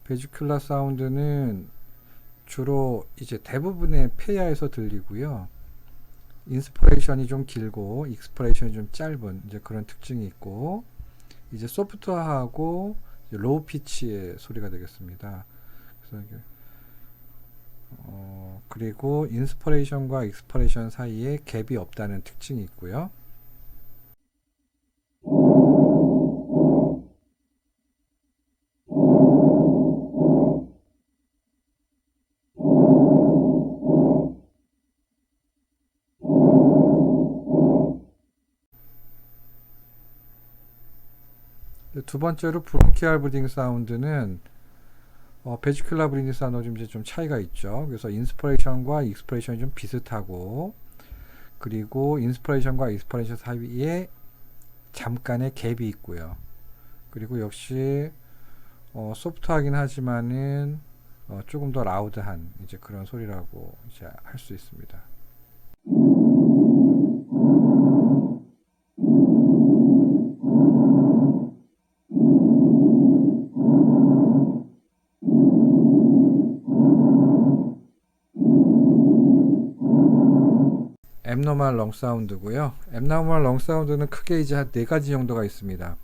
베지큘라 사운드는 주로 이제 대부분의 페야에서 들리고요. 인스퍼레이션이 좀 길고 익스퍼레이션이 좀 짧은 이제 그런 특징이 있고, 이제 소프트하고 로우 피치의 소리가 되겠습니다. 그래서 이게 그리고 인스퍼레이션과 익스퍼레이션 사이에 갭이 없다는 특징이 있고요. 두 번째로 브론키알 브리딩 사운드는 베지큘라 브리딩 사운드 좀 차이가 있죠. 그래서 인스퍼레이션과 익스퍼레이션이 좀 비슷하고, 그리고 인스퍼레이션과 익스퍼레이션 사이에 잠깐의 갭이 있고요. 그리고 역시 소프트하긴 하지만은 조금 더 라우드한 이제 그런 소리라고 이제 할 수 있습니다. 앱노멀 롱 사운드고요. 앱노멀 롱 사운드는 크게 이제 한 네 가지 정도가 있습니다.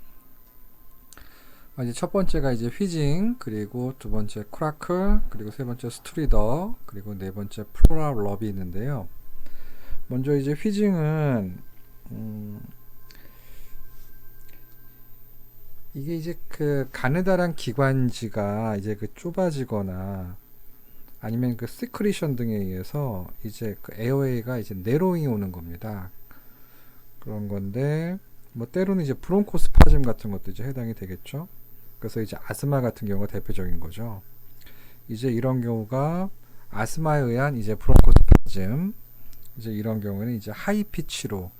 이제 첫 번째가 이제 휘징, 그리고 두 번째 크라클, 그리고 세 번째 스트리더, 그리고 네 번째 플로럴 럽이 있는데요. 먼저 이제 휘징은 이게 이제 그 가느다란 기관지가 이제 그 좁아지거나 아니면 그 시크리션 등에 의해서 이제 그 에어웨이가 이제 내로잉이 오는 겁니다. 그런 건데, 뭐 때로는 이제 브론코스파즘 같은 것도 이제 해당이 되겠죠. 그래서 이제 아스마 같은 경우가 대표적인 거죠. 이제 이런 경우가 아스마에 의한 이제 브론코스파즘, 이제 이런 경우는 이제 하이 피치로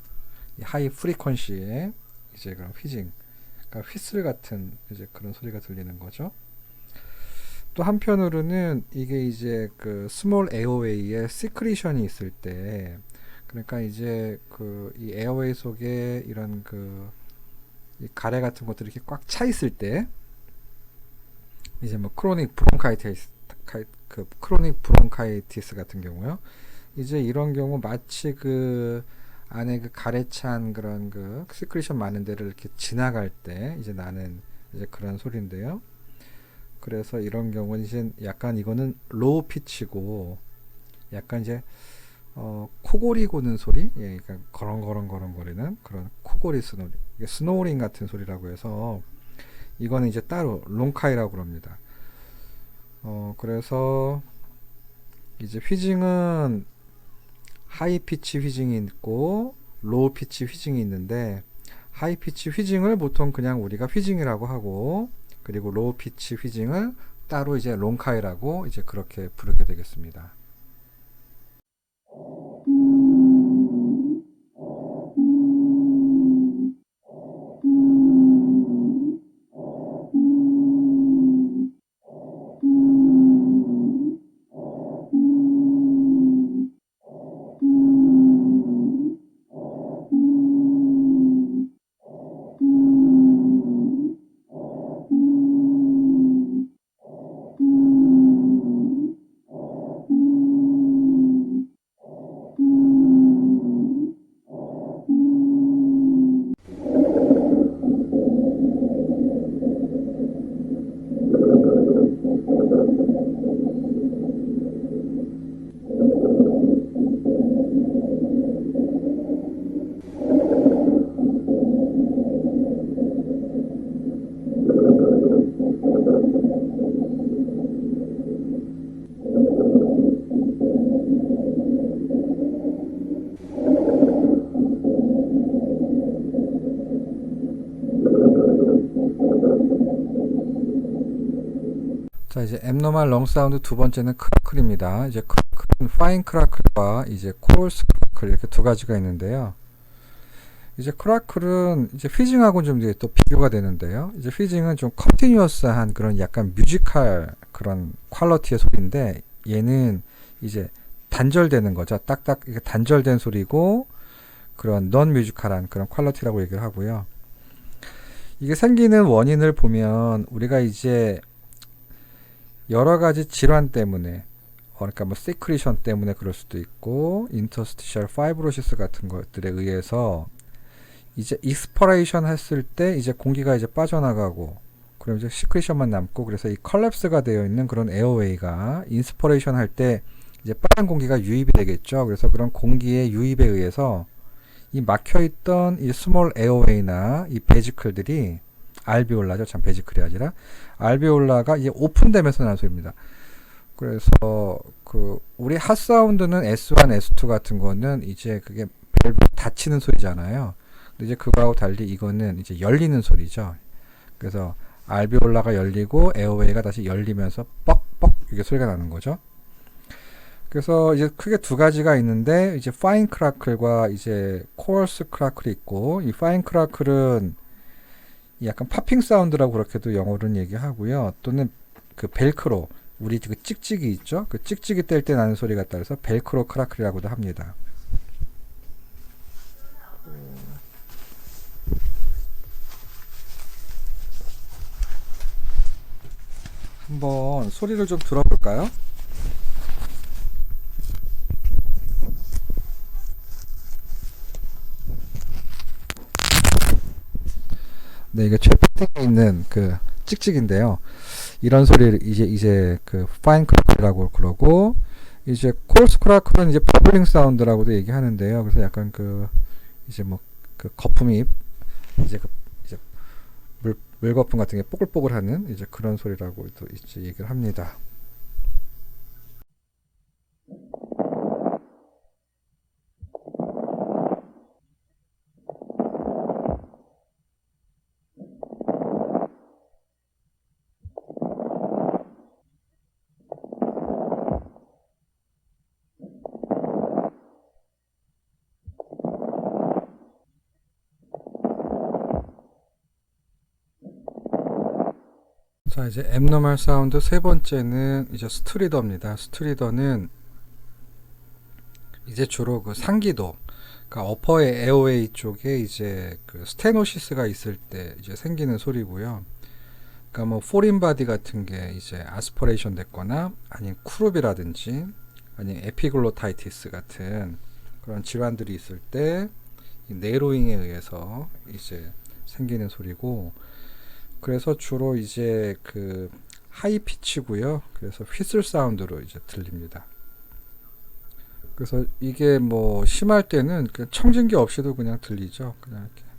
하이 프리퀀시에 이제 그런 휘징, 그러니까 휘슬 같은 이제 그런 소리가 들리는 거죠. 또 한편으로는 이게 이제 그 스몰 에어웨이에 시크리션이 있을 때, 그러니까 이제 그 이 에어웨이 속에 이런 그 이 가래 같은 것들이 이렇게 꽉 차 있을 때, 이제 뭐 크로닉 브론카이티스 같은 경우요. 이제 이런 경우 마치 그 안에 그 가래 찬 그런 그 시크리션 많은 데를 이렇게 지나갈 때 이제 나는 이제 그런 소리인데요. 그래서 이런 경우는 이제 약간 이거는 로우 피치고, 약간 이제 코골이 고는 소리, 예, 그러니까 거렁거리는 그런 코골이 스노리, 스노링 같은 소리라고 해서 이거는 이제 따로 롱카이라고 그럽니다. 그래서 이제 휘징은 하이 피치 휘징이 있고 로우 피치 휘징이 있는데, 하이 피치 휘징을 보통 그냥 우리가 휘징이라고 하고, 그리고 로우 피치 휘징을 따로 이제 롱카이라고 이제 그렇게 부르게 되겠습니다. 자, 이제 앱노멀 롱 사운드 두 번째는 크라클입니다. 이제 크라클은 파인 크라클과 이제 코얼스 크라클 이렇게 두 가지가 있는데요. 이제 크라클은 이제 휘징하고는 좀 이제 또 비교가 되는데요. 이제 휘징은 좀 컨티뉴어스한 그런 약간 뮤지컬 그런 퀄러티의 소리인데, 얘는 이제 단절되는 거죠. 딱딱 이게 단절된 소리고, 그런 넌 뮤지컬한 그런 퀄러티라고 얘기를 하고요. 이게 생기는 원인을 보면 우리가 이제 여러 가지 질환 때문에 그러니까 뭐 시크리션 때문에 그럴 수도 있고 인터스티셜 파이브로시스 같은 것들에 의해서 이제 익스퍼레이션 했을 때 이제 공기가 이제 빠져나가고 그럼 이제 시크리션만 남고 그래서 이 컬랩스가 되어 있는 그런 에어웨이가 인스퍼레이션 할 때 이제 빠른 공기가 유입이 되겠죠. 그래서 그런 공기의 유입에 의해서 이 막혀있던 이 스몰 에어웨이나 이 베지클들이 알비올라죠. 참 베지클이 아니라 알비올라가 이제 오픈되면서 나는 소리입니다. 그래서 그 우리 핫사운드는 S1, S2 같은 거는 이제 그게 밸브 닫히는 소리잖아요. 근데 이제 그거하고 달리 이거는 이제 열리는 소리죠. 그래서 알비올라가 열리고 에어웨이가 다시 열리면서 뻑뻑 이게 소리가 나는 거죠. 그래서 이제 크게 두 가지가 있는데 이제 파인 크라클과 이제 코어스 크라클이 있고 이 파인 크라클은 약간 파핑 사운드라고 그렇게도 영어로는 얘기하고요. 또는 그 벨크로 우리 그 찍찍이 있죠? 그 찍찍이 뗄 때 나는 소리 같다 해서 벨크로 크라클이라고도 합니다. 한번 소리를 좀 들어볼까요? 네, 이게 최편에 있는 그 찍찍인데요. 이런 소리를 이제 그 파인 크래클이라고 그러고 이제 콜스 크래클은 이제 버블링 사운드라고도 얘기하는데요. 그래서 약간 그 이제 뭐 그 거품이 이제 그 이제 물거품 같은 게 뽀글뽀글하는 이제 그런 소리라고도 이제 얘기를 합니다. 자, 이제 앱노멀 사운드 세 번째는 이제 스트리더입니다. 스트리더는 이제 주로 그 상기도, 그러니까 어퍼의 에어웨이 쪽에 이제 그 스테노시스가 있을 때 이제 생기는 소리고요. 그러니까 뭐 포린 바디 같은 게 이제 아스퍼레이션 됐거나 아니면 쿠룹이라든지 아니면 에피글로타이티스 같은 그런 질환들이 있을 때 네로잉에 의해서 이제 생기는 소리고 그래서 주로 이제 그 하이 피치고요. 그래서 휘슬 사운드로 이제 들립니다. 그래서 이게 뭐 심할 때는 청진기 없이도 그냥 들리죠. 그냥 이렇게.